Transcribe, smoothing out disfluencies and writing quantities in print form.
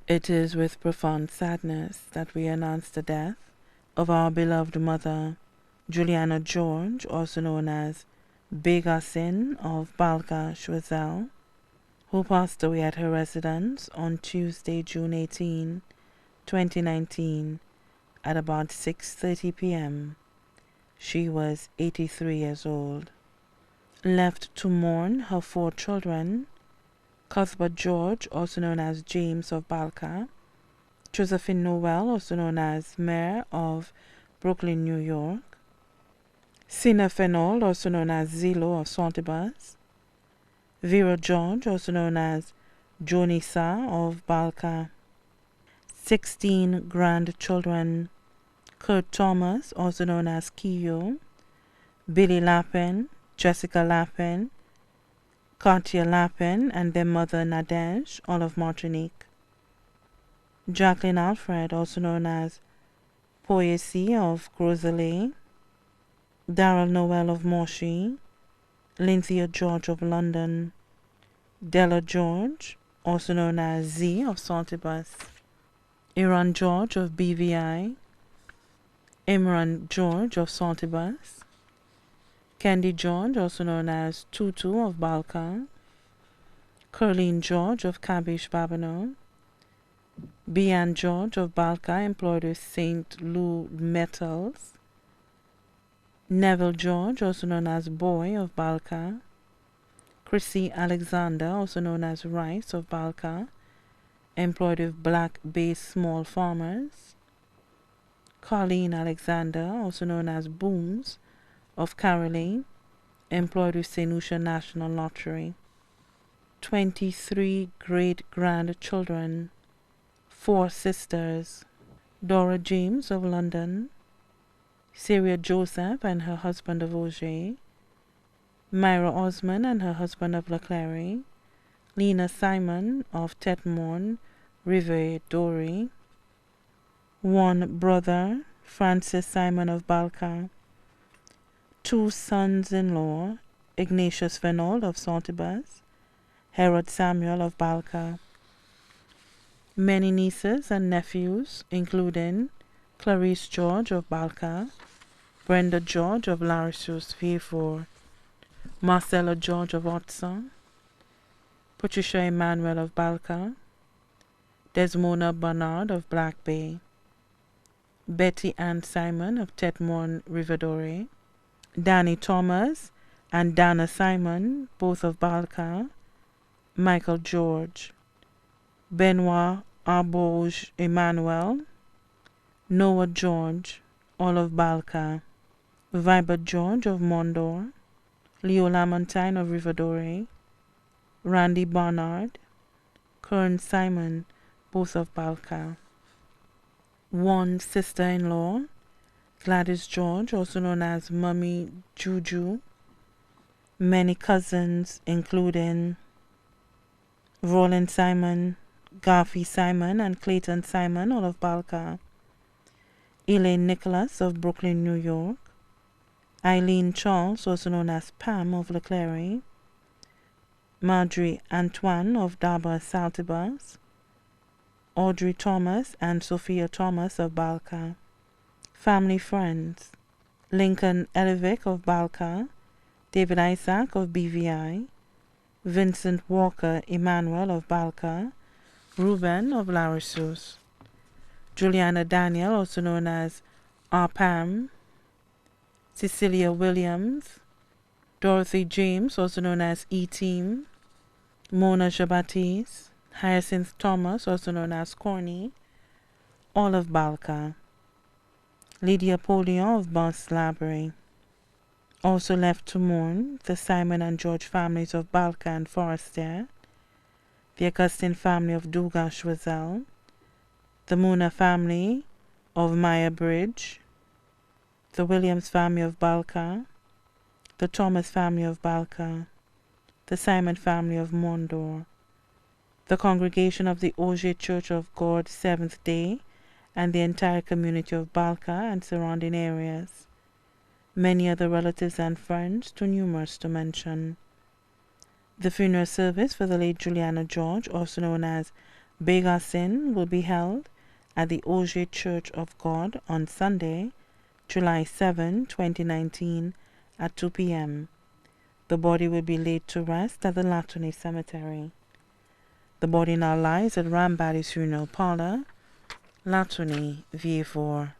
It is with profound sadness that we announce the death of our beloved mother, Juliana George, also known as Begasin of Balka, Schwazel, who passed away at her residence on Tuesday, June 18, 2019, at about 6:30 p.m. She was 83 years old. Left to mourn her 4 children, Cuthbert George, also known as James of Balka, Josephine Noel, also known as Mayor of Brooklyn, New York, Sina Fenol, also known as Zilo of Santibus, Vera George, also known as Jonisa of Balka, 16 grandchildren, Kurt Thomas, also known as Kiyo, Billy Lappin, Jessica Lappin, Katia Lappin, and their mother Nadej, all of Martinique. Jacqueline Alfred, also known as Poyesi of Groselet, Darrell Noel of Moshi, Lynthia George of London, Della George, also known as Z of Santibus, Iran George of BVI, Imran George of Santibus, Candy George, also known as Tutu of Balka, Curleen George of Cabish Babano, Bian George of Balka, employed with St. Lou Metals, Neville George, also known as Boy of Balka, Chrissy Alexander, also known as Rice of Balka, employed with Black Bay Small Farmers, Colleen Alexander, also known as Booms of Caroline, employed with St. Lucia National Lottery. 23 great-grandchildren, 4 sisters, Dora James of London, Syria Joseph and her husband of Auger, Myra Osman and her husband of Leclerc, Lena Simon of Tetmorn, Rive Dory, 1 brother, Francis Simon of Balka, 2 sons-in-law, Ignatius Fenold of Santibus, Herod Samuel of Balka, many nieces and nephews, including Clarice George of Balka, Brenda George of Larissus Vieux, Marcella George of Otsa, Patricia Emmanuel of Balka, Desmona Bernard of Black Bay, Betty Ann Simon of Tetmorn Riverdore, Danny Thomas and Dana Simon, both of Balka, Michael George, Benoit Arbauge Emmanuel, Noah George, all of Balka, Vibert George of Mondor, Leo Lamontine of Riverdore, Randy Barnard, Kern Simon, both of Balka, 1 sister-in-law, Gladys George, also known as Mummy Juju, many cousins, including Roland Simon, Garfi Simon, and Clayton Simon, all of Balka, Elaine Nicholas of Brooklyn, New York, Eileen Charles, also known as Pam of Leclerc, Marjorie Antoine of Daba Saltibus, Audrey Thomas and Sophia Thomas of Balka. Family friends, Lincoln Elivic of Balka, David Isaac of BVI, Vincent Walker Emmanuel of Balka, Ruben of Larissus, Juliana Daniel, also known as Arpam, Cecilia Williams, Dorothy James, also known as E-Team, Mona Jabatis, Hyacinth Thomas, also known as Corny, all of Balka, Lydia Polion of Bus Library. Also left to mourn the Simon and George families of Balka and Forestier, the Augustine family of Duga Schwazel, the Muna family of Maya Bridge, the Williams family of Balka, the Thomas family of Balka, the Simon family of Mondor, the congregation of the Auger Church of God Seventh Day, and the entire community of Balka and surrounding areas. Many other relatives and friends, too numerous to mention. The funeral service for the late Juliana George, also known as Begasin will be held at the Auger Church of God on Sunday, July 7, 2019 at 2 p.m. The body will be laid to rest at the Latone Cemetery. The body now lies at Rambadi's Funeral Parlor, Latone, VA4.